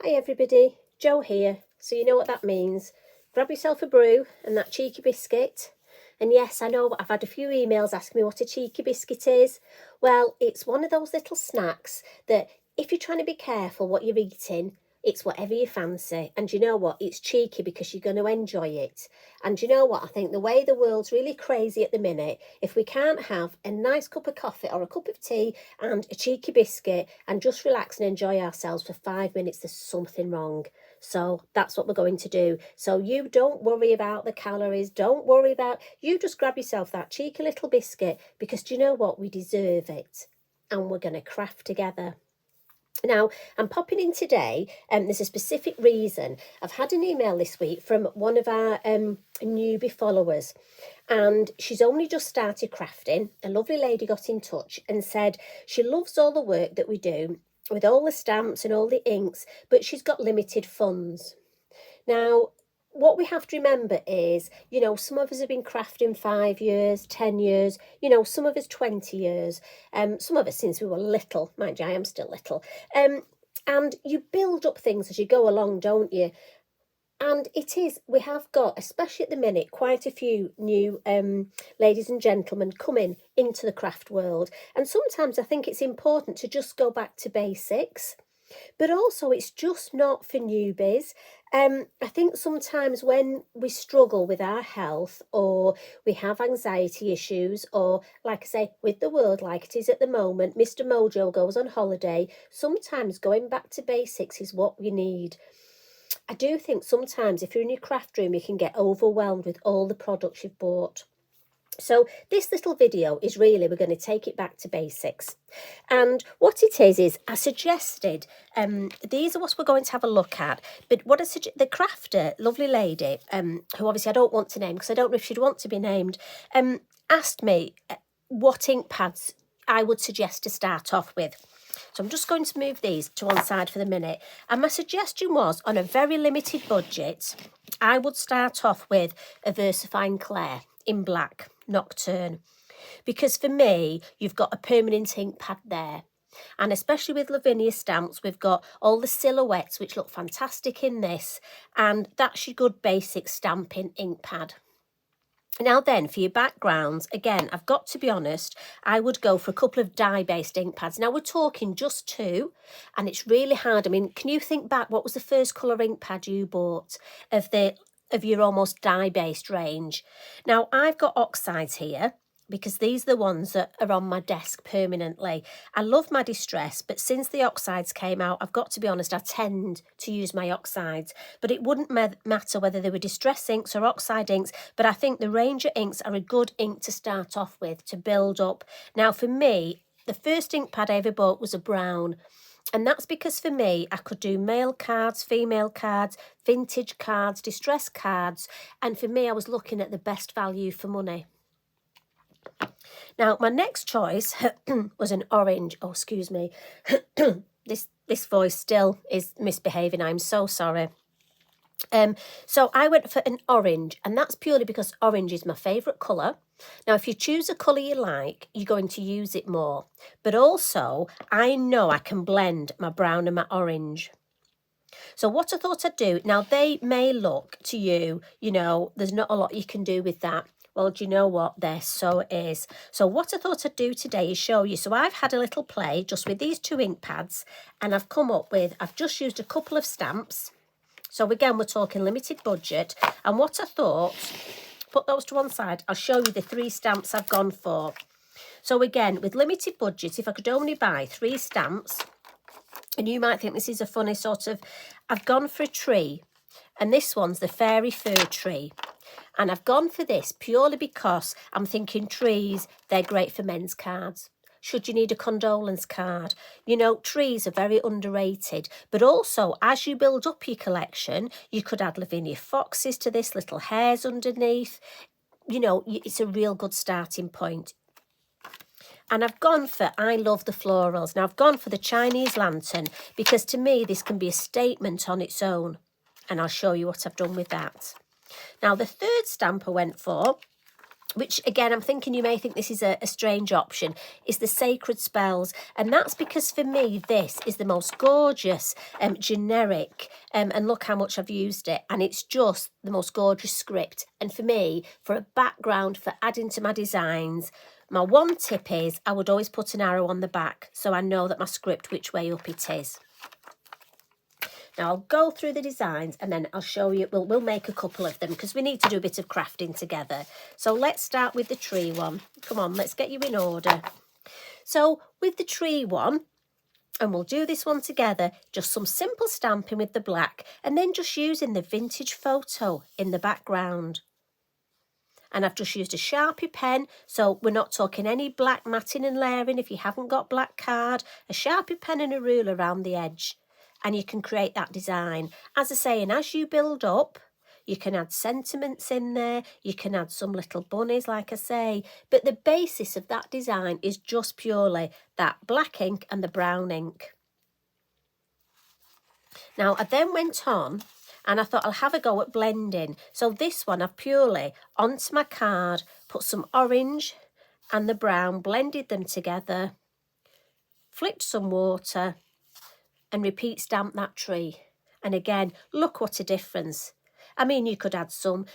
Hi everybody, Jo here. So you know what that means. Grab yourself a brew and that cheeky biscuit. And yes, I know I've had a few emails asking me what a cheeky biscuit is. Well, it's one of those little snacks that if you're trying to be careful what you're eating, it's whatever you fancy. And you know what? It's cheeky because you're going to enjoy it. And you know what? I think the way the world's really crazy at the minute, if we can't have a nice cup of coffee or a cup of tea and a cheeky biscuit and just relax and enjoy ourselves for 5 minutes, there's something wrong. So that's what we're going to do. So you don't worry about the calories. Don't worry about, you just grab yourself that cheeky little biscuit because do you know what? We deserve it. And we're going to craft together. Now, I'm popping in today, and there's a specific reason. I've had an email this week from one of our newbie followers, and she's only just started crafting. A lovely lady got in touch and said she loves all the work that we do with all the stamps and all the inks, but she's got limited funds. Now, what we have to remember is, you know, some of us have been crafting 5 years, 10 years, you know, some of us 20 years, some of us since we were little. Mind you, I am still little. And you build up things as you go along, don't you? And it is, we have got, especially at the minute, quite a few new ladies and gentlemen coming into the craft world. And sometimes I think it's important to just go back to basics. But also it's just not for newbies. I think sometimes when we struggle with our health or we have anxiety issues or, like I say, with the world like it is at the moment, Mr. Mojo goes on holiday, sometimes going back to basics is what we need. I do think sometimes if you're in your craft room, you can get overwhelmed with all the products you've bought. So this little video is really, we're going to take it back to basics. And what it is I suggested, these are what we're going to have a look at. But what the crafter, lovely lady, who obviously I don't want to name because I don't know if she'd want to be named, asked me what ink pads I would suggest to start off with. So I'm just going to move these to one side for the minute. And my suggestion was, on a very limited budget, I would start off with a VersaFine Claire in black, Nocturne. Because for me, you've got a permanent ink pad there. And especially with Lavinia stamps, we've got all the silhouettes, which look fantastic in this. And that's your good basic stamping ink pad. Now then, for your backgrounds, again, I've got to be honest, I would go for a couple of dye-based ink pads. Now, we're talking just 2, and it's really hard. I mean, can you think back, what was the first colour ink pad you bought of your almost dye-based range? Now, I've got oxides here, because these are the ones that are on my desk permanently. I love my Distress, but since the oxides came out, I've got to be honest, I tend to use my oxides. But it wouldn't matter whether they were Distress inks or oxide inks, but I think the Ranger inks are a good ink to start off with, to build up. Now, for me, the first ink pad I ever bought was a brown. And that's because for me, I could do male cards, female cards, vintage cards, distress cards. And for me, I was looking at the best value for money. Now, my next choice was an orange. Oh, excuse me. This voice still is misbehaving. I'm so sorry. So I went for an orange, and that's purely because orange is my favourite colour. Now, if you choose a colour you like, you're going to use it more. But also, I know I can blend my brown and my orange. So what I thought I'd do, now they may look to you, you know, there's not a lot you can do with that. Well, do you know what? There so is. So what I thought I'd do today is show you. So I've had a little play just with these 2 ink pads, and I've come up with, I've just used a couple of stamps. So again, we're talking limited budget. And what I thought, put those to one side, I'll show you the 3 stamps I've gone for. So again, with limited budget, if I could only buy 3 stamps, and you might think this is a funny sort of, I've gone for a tree, and this one's the fairy fir tree. And I've gone for this purely because I'm thinking trees, they're great for men's cards. Should you need a condolence card? You know, trees are very underrated. But also, as you build up your collection, you could add Lavinia foxes to this, little hares underneath. You know, it's a real good starting point. And I've gone for, I love the florals. Now, I've gone for the Chinese lantern because to me, this can be a statement on its own. And I'll show you what I've done with that. Now, the third stamp I went for which again, I'm thinking you may think this is a strange option, is the Sacred Spells. And that's because for me, this is the most gorgeous, generic, and look how much I've used it. And it's just the most gorgeous script. And for me, for a background, for adding to my designs, my one tip is I would always put an arrow on the back so I know that my script, which way up it is. Now I'll go through the designs and then I'll show you, we'll make a couple of them because we need to do a bit of crafting together. So let's start with the tree one. Come on, let's get you in order. So with the tree one, and we'll do this one together, just some simple stamping with the black and then just using the vintage photo in the background. And I've just used a Sharpie pen, so we're not talking any black matting and layering. If you haven't got black card, a Sharpie pen and a ruler around the edge. And you can create that design. As I say, and as you build up, you can add sentiments in there, you can add some little bunnies, like I say, but the basis of that design is just purely that black ink and the brown ink. Now, I then went on and I thought I'll have a go at blending. So this one, I've purely, onto my card, put some orange and the brown, blended them together, flipped some water, and repeat stamp that tree. And again, look what a difference. I mean, you could add some,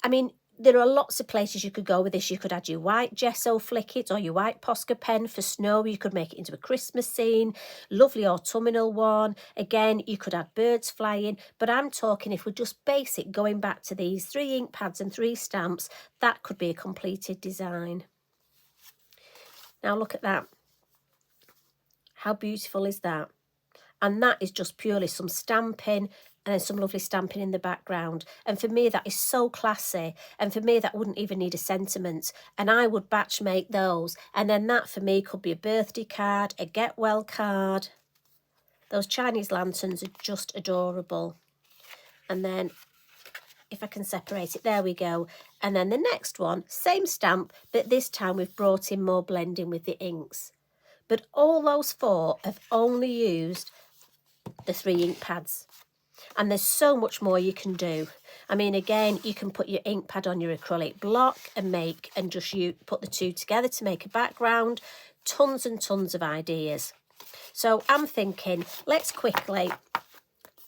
I mean, there are lots of places you could go with this. You could add your white gesso, flick it, or your white Posca pen for snow. You could make it into a Christmas scene, lovely autumnal one. Again, you could add birds flying, but I'm talking if we're just basic, going back to these 3 ink pads and 3 stamps, that could be a completed design. Now look at that. How beautiful is that? And that is just purely some stamping and some lovely stamping in the background. And for me, that is so classy. And for me, that wouldn't even need a sentiment. And I would batch make those. And then that for me could be a birthday card, a get well card. Those Chinese lanterns are just adorable. And then if I can separate it, there we go. And then the next one, same stamp, but this time we've brought in more blending with the inks. But all those 4 have only used the 3 ink pads, and there's so much more you can do. I mean, again, you can put your ink pad on your acrylic block and just put the 2 together to make a background. Tons and tons of ideas. So I'm thinking, let's quickly,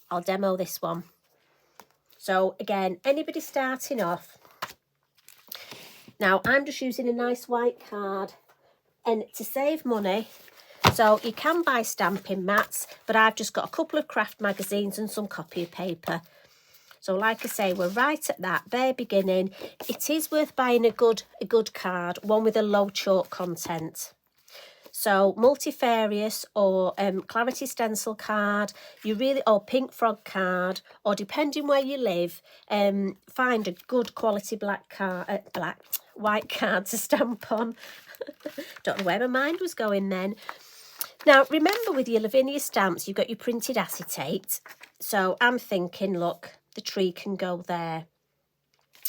I'll demo this one. So again, anybody starting off, now I'm just using a nice white card, and to save money, so you can buy stamping mats, but I've just got a couple of craft magazines and some copy paper. So like I say, we're right at that bare beginning. It is worth buying a good card, one with a low chalk content. So multifarious or clarity stencil card, or pink frog card, or depending where you live, find a good quality white card to stamp on. Don't know where my mind was going then. Now, remember with your Lavinia stamps, you've got your printed acetate. So I'm thinking, look, the tree can go there.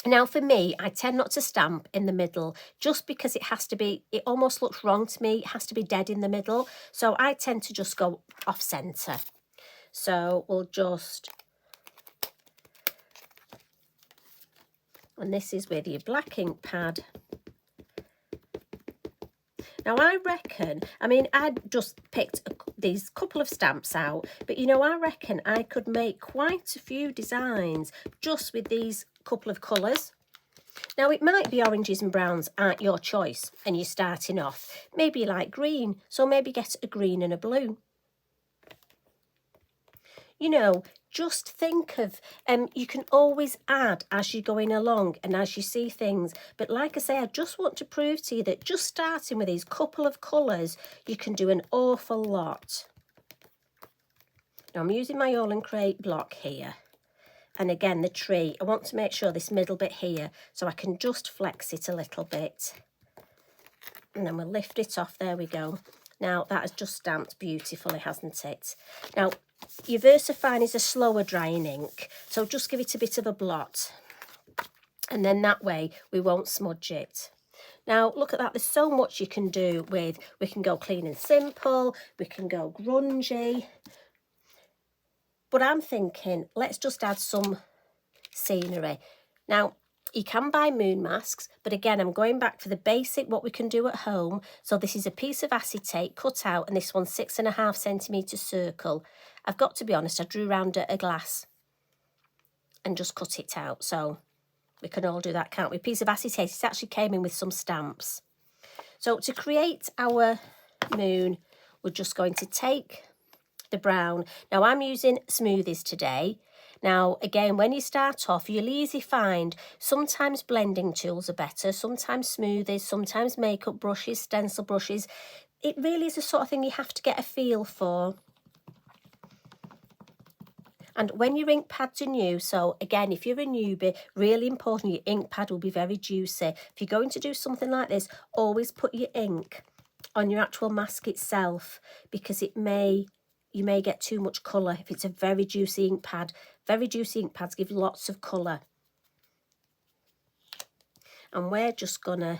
Now, for me, I tend not to stamp in the middle just because it almost looks wrong to me. It has to be dead in the middle. So I tend to just go off centre. So we'll just, and this is with your black ink pad. Now, I reckon, I mean, I just picked these couple of stamps out, but, I reckon I could make quite a few designs just with these couple of colours. Now, it might be oranges and browns aren't your choice and you're starting off. Maybe you like green, so maybe get a green and a blue. Just think of, you can always add as you're going along and as you see things. But like I say, I just want to prove to you that just starting with these couple of colours, you can do an awful lot. Now I'm using my All and Create block here. And again, the tree, I want to make sure this middle bit here, so I can just flex it a little bit. And then we'll lift it off, there we go. Now that has just stamped beautifully, hasn't it? Now, your VersaFine is a slower drying ink, so just give it a bit of a blot. And then that way we won't smudge it. Now, look at that. There's so much you can do with, we can go clean and simple, we can go grungy. But I'm thinking, let's just add some scenery. Now, You can buy moon masks, but again, I'm going back for the basic, what we can do at home. So this is a piece of acetate cut out, and this one's 6.5 centimetre circle. I've got to be honest, I drew round a glass and just cut it out. So we can all do that, can't we? Piece of acetate, it actually came in with some stamps. So to create our moon, we're just going to take the brown. Now I'm using smoothies today. Now again, when you start off, you'll easily find sometimes blending tools are better, sometimes smoothies, sometimes makeup brushes, stencil brushes. It really is the sort of thing you have to get a feel for. And when your ink pads are new, so again, if you're a newbie, really important, your ink pad will be very juicy. If you're going to do something like this, always put your ink on your actual mask itself, because you may get too much colour if it's a very juicy ink pad. Very juicy ink pads give lots of colour. And we're just gonna,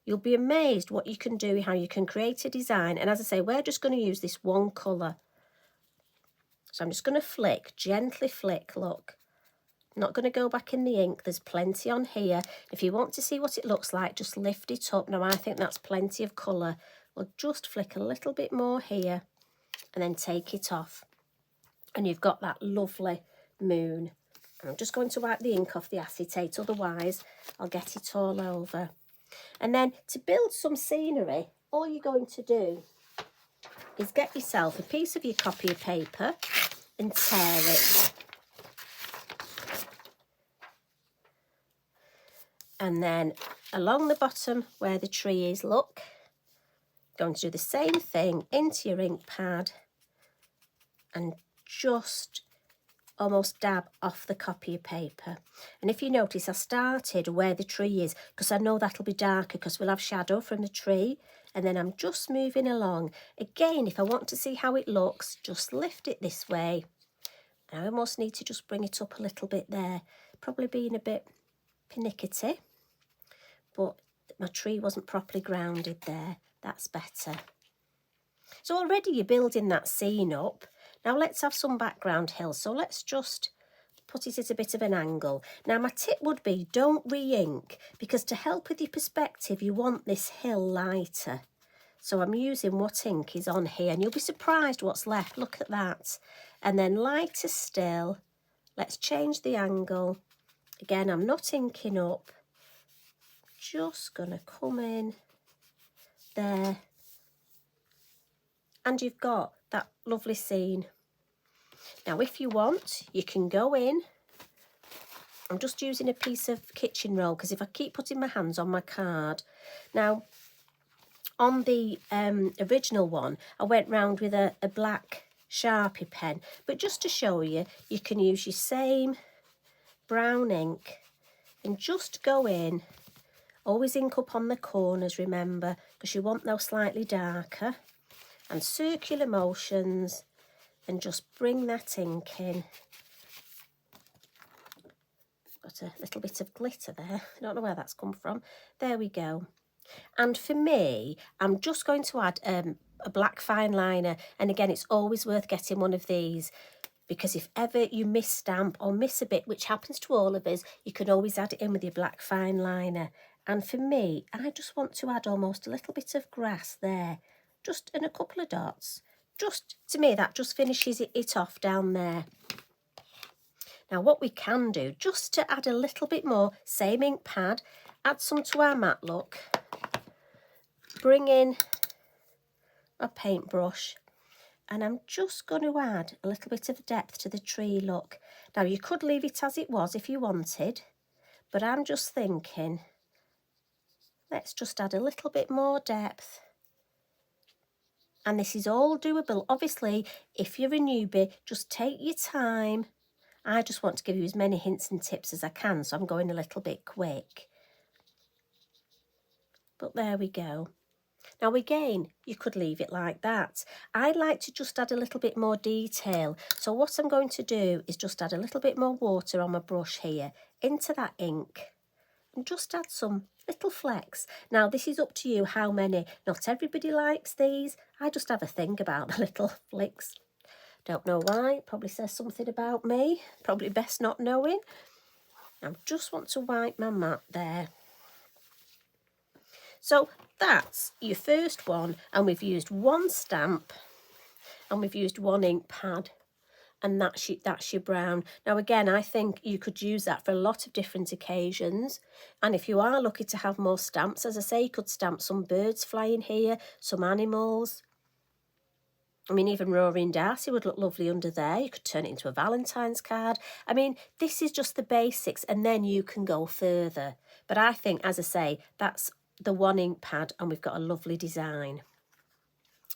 you'll be amazed what you can do, how you can create a design. And as I say, we're just going to use this one colour. So I'm just going to flick, gently flick, look. I'm not going to go back in the ink, there's plenty on here. If you want to see what it looks like, just lift it up. Now I think that's plenty of colour. We'll just flick a little bit more here and then take it off. And you've got that lovely moon. And I'm just going to wipe the ink off the acetate, otherwise I'll get it all over. And then to build some scenery, all you're going to do is get yourself a piece of your copy of paper and tear it. And then along the bottom where the tree is, look, going to do the same thing into your ink pad and just almost dab off the copy of paper. And if you notice, I started where the tree is because I know that'll be darker because we'll have shadow from the tree. And then I'm just moving along. Again, if I want to see how it looks, just lift it this way. I almost need to just bring it up a little bit there. Probably being a bit pernickety, but my tree wasn't properly grounded there. That's better. So already you're building that scene up. Now let's have some background hills. So let's just put it at a bit of an angle. Now my tip would be, don't re-ink, because to help with your perspective, you want this hill lighter. So I'm using what ink is on here, and you'll be surprised what's left. Look at that. And then lighter still. Let's change the angle. Again, I'm not inking up. Just gonna come in there. And you've got that lovely scene. Now, if you want, you can go in. I'm just using a piece of kitchen roll because if I keep putting my hands on my card. Now, on the original one, I went round with a black Sharpie pen. But just to show you, you can use your same brown ink and just go in. Always ink up on the corners, remember, because you want those slightly darker. And circular motions, and just bring that ink in. Got a little bit of glitter there. I don't know where that's come from. There we go. And for me, I'm just going to add a black fine liner. And again, it's always worth getting one of these, because if ever you miss stamp or miss a bit, which happens to all of us, you can always add it in with your black fine liner. And for me, I just want to add almost a little bit of grass there. Just in a couple of dots. Just, to me, that just finishes it off down there. Now, what we can do, just to add a little bit more, same ink pad, add some to our matte look. Bring in a paintbrush. And I'm just going to add a little bit of depth to the tree look. Now, you could leave it as it was if you wanted. But I'm just thinking, let's just add a little bit more depth. And this is all doable. Obviously, if you're a newbie, just take your time. I just want to give you as many hints and tips as I can, so I'm going a little bit quick. But there we go. Now again, you could leave it like that. I like to just add a little bit more detail. So what I'm going to do is just add a little bit more water on my brush here into that ink. And just add some little flecks. Now, this is up to you how many. Not everybody likes these. I just have a think about the little flicks. Don't know why. Probably says something about me. Probably best not knowing. I just want to wipe my mat there. So that's your first one, and we've used one stamp and we've used one ink pad, and that's your brown. Now again, I think you could use that for a lot of different occasions, and if you are lucky to have more stamps, as I say, you could stamp some birds flying here, some animals. I mean, even Rory and Darcy would look lovely under there. You could turn it into a Valentine's card. I mean, this is just the basics, and then you can go further. But I think, as I say, that's the one ink pad, and we've got a lovely design.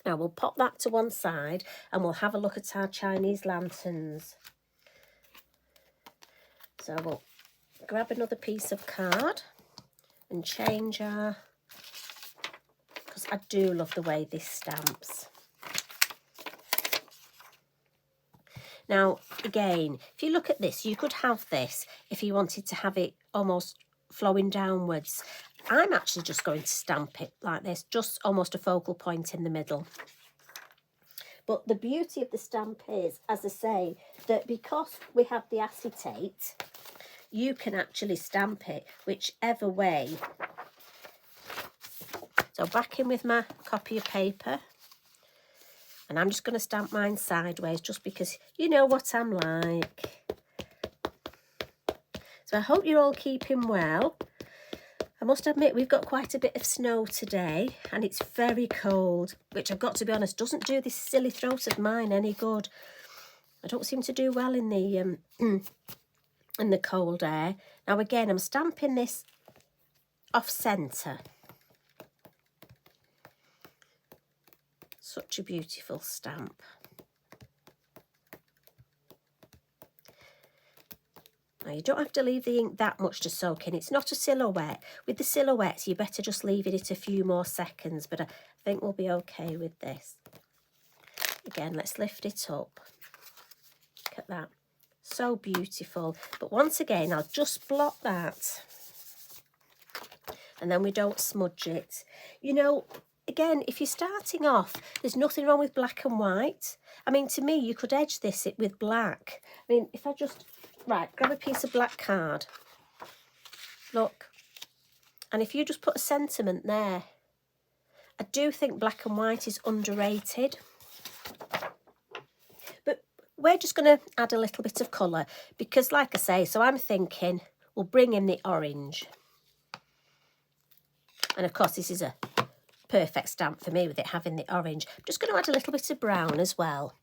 Now we'll pop that to one side and we'll have a look at our Chinese lanterns. So we'll grab another piece of card and change our, because I do love the way this stamps. Now again, if you look at this, you could have this if you wanted to have it almost flowing downwards. I'm actually just going to stamp it like this, just almost a focal point in the middle. But the beauty of the stamp is, as I say, that because we have the acetate, you can actually stamp it whichever way. So back in with my copy of paper, and I'm just going to stamp mine sideways just because you know what I'm like. So I hope you're all keeping well. I must admit, we've got quite a bit of snow today and it's very cold, which I've got to be honest, doesn't do this silly throat of mine any good. I don't seem to do well in the in the cold air. Now again, I'm stamping this off centre. Such a beautiful stamp. Now you don't have to leave the ink that much to soak in. It's not a silhouette. With the silhouettes, you better just leave it a few more seconds, but I think we'll be okay with this. Again, let's lift it up. Look at that. So beautiful. But once again, I'll just blot that. And then we don't smudge it. You know, again, if you're starting off, there's nothing wrong with black and white. I mean, to me, you could edge this with black. I mean, if I just... Right, grab a piece of black card. Look. And if you just put a sentiment there, I do think black and white is underrated. But we're just going to add a little bit of colour because, like I say, so I'm thinking we'll bring in the orange. And, of course, this is a perfect stamp for me with it having the orange. I'm just going to add a little bit of brown as well.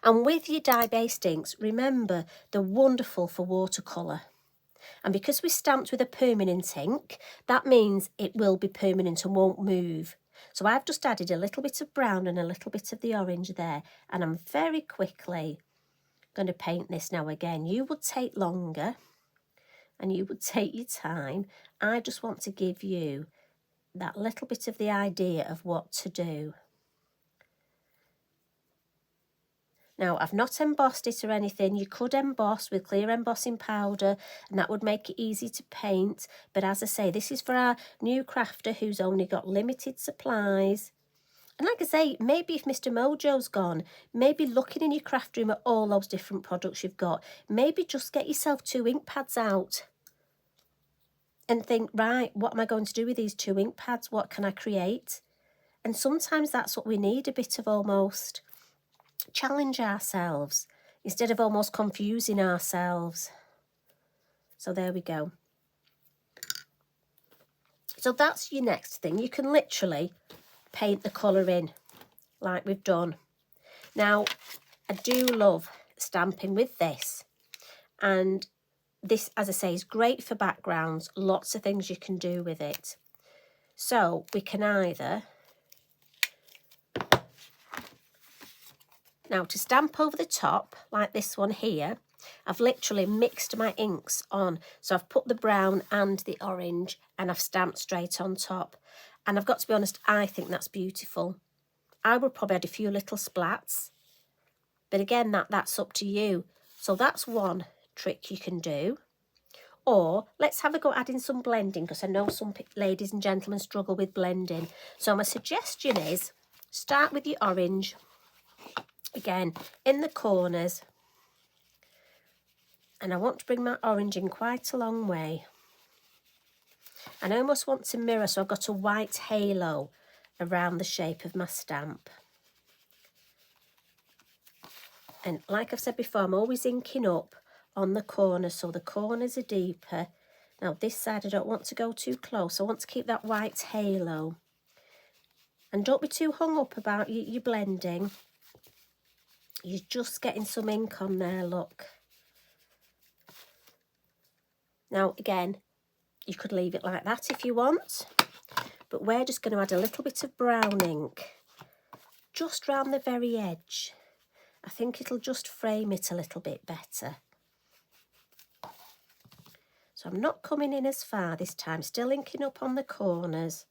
And with your dye-based inks, remember, they're wonderful for watercolour. And because we're stamped with a permanent ink, that means it will be permanent and won't move. So I've just added a little bit of brown and a little bit of the orange there. And I'm very quickly going to paint this now. Again, you would take longer and you would take your time. I just want to give you that little bit of the idea of what to do. Now, I've not embossed it or anything. You could emboss with clear embossing powder and that would make it easy to paint. But as I say, this is for our new crafter who's only got limited supplies. And like I say, maybe if Mr. Mojo's gone, maybe looking in your craft room at all those different products you've got, maybe just get yourself 2 ink pads out and think, right, what am I going to do with these 2 ink pads? What can I create? And sometimes that's what we need, a bit of almost... challenge ourselves instead of almost confusing ourselves. So there we go. So that's your next thing. You can literally paint the colour in like we've done. Now, I do love stamping with this. And this, as I say, is great for backgrounds. Lots of things you can do with it. So we can either... Now, to stamp over the top, like this one here, I've literally mixed my inks on. So I've put the brown and the orange and I've stamped straight on top. And I've got to be honest, I think that's beautiful. I would probably add a few little splats. But again, that's up to you. So that's one trick you can do. Or let's have a go adding some blending, because I know some ladies and gentlemen struggle with blending. So my suggestion is start with your orange. Again, in the corners, And I want to bring my orange in quite a long way. And I almost want to mirror, so I've got a white halo around the shape of my stamp. And like I've said before, I'm always inking up on the corners, so the corners are deeper. Now this side I don't want to go too close. I want to keep that white halo. And don't be too hung up about your blending. You're just getting some ink on there, look. Now again, you could leave it like that if you want, but we're just going to add a little bit of brown ink just round the very edge. I think it'll just frame it a little bit better. So I'm not coming in as far this time, still inking up on the corners.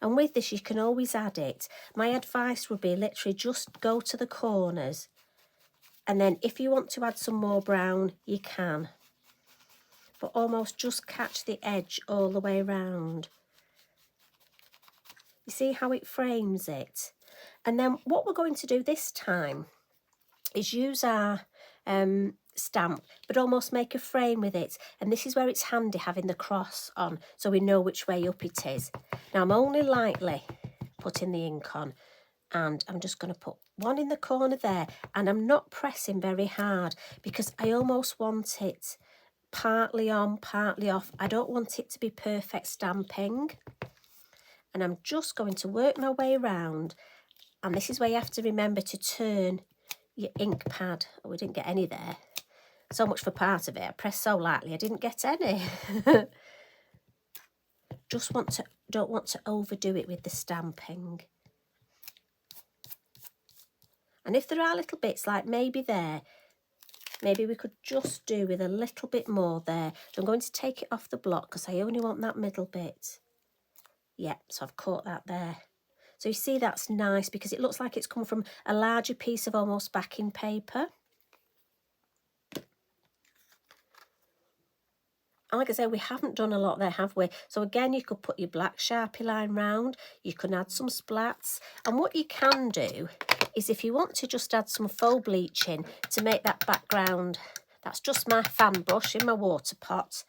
And with this, you can always add it. My advice would be literally just go to the corners. And then if you want to add some more brown, you can. But almost just catch the edge all the way around. You see how it frames it? And then what we're going to do this time is use our stamp, but almost make a frame with it. And this is where it's handy having the cross on, so we know which way up it is. Now I'm only lightly putting the ink on, and I'm just going to put one in the corner there, and I'm not pressing very hard because I almost want it partly on, partly off. I don't want it to be perfect stamping. And I'm just going to work my way around, and this is where you have to remember to turn your ink pad. Oh, we didn't get any there. So much for part of it. I pressed so lightly I didn't get any. Don't want to overdo it with the stamping. And if there are little bits like maybe there, maybe we could just do with a little bit more there. So I'm going to take it off the block because I only want that middle bit. Yeah, so I've caught that there. So you see that's nice because it looks like it's come from a larger piece of almost backing paper. And like I say, we haven't done a lot there, have we? So again, you could put your black Sharpie line round, you can add some splats. And what you can do is if you want to just add some faux bleaching to make that background, that's just my fan brush in my water pot.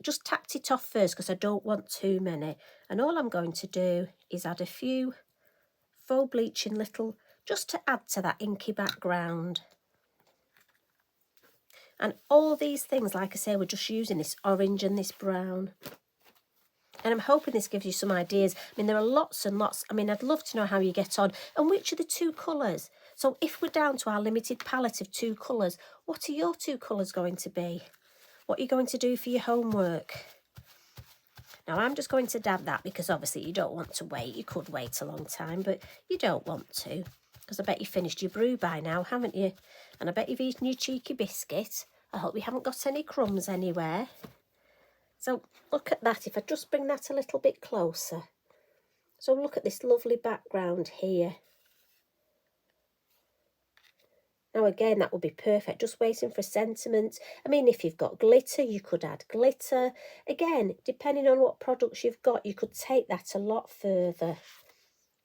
Just tapped it off first because I don't want too many. And all I'm going to do is add a few faux bleaching little, just to add to that inky background. And all these things, like I say, we're just using this orange and this brown. And I'm hoping this gives you some ideas. I mean, there are lots and lots. I mean, I'd love to know how you get on and which are the two colours. So if we're down to our limited palette of 2 colours, what are your 2 colours going to be? What are you going to do for your homework? Now, I'm just going to dab that because obviously you don't want to wait. You could wait a long time, but you don't want to. Because I bet you finished your brew by now, haven't you? And I bet you've eaten your cheeky biscuit. I hope you haven't got any crumbs anywhere. So look at that, if I just bring that a little bit closer. So look at this lovely background here. Now again, that would be perfect, just waiting for sentiment. I mean, if you've got glitter, you could add glitter. Again, depending on what products you've got, you could take that a lot further.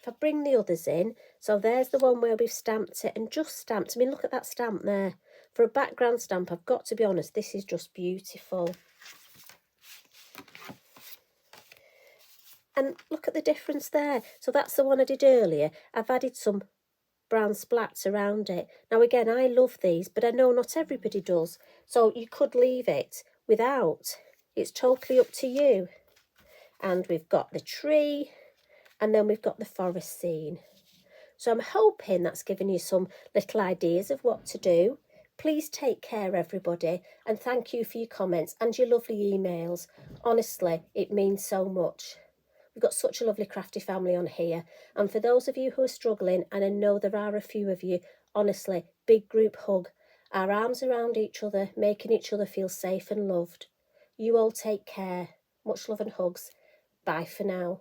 If I bring the others in, so there's the one where we've stamped it and just stamped. I mean, look at that stamp there. For a background stamp, I've got to be honest, this is just beautiful. And look at the difference there. So that's the one I did earlier. I've added some brown splats around it. Now again, I love these, but I know not everybody does. So you could leave it without. It's totally up to you. And we've got the tree, and then we've got the forest scene. So I'm hoping that's given you some little ideas of what to do. Please take care, everybody, and thank you for your comments and your lovely emails. Honestly, it means so much. We've got such a lovely crafty family on here. And for those of you who are struggling, and I know there are a few of you, honestly, big group hug. Our arms around each other, making each other feel safe and loved. You all take care. Much love and hugs. Bye for now.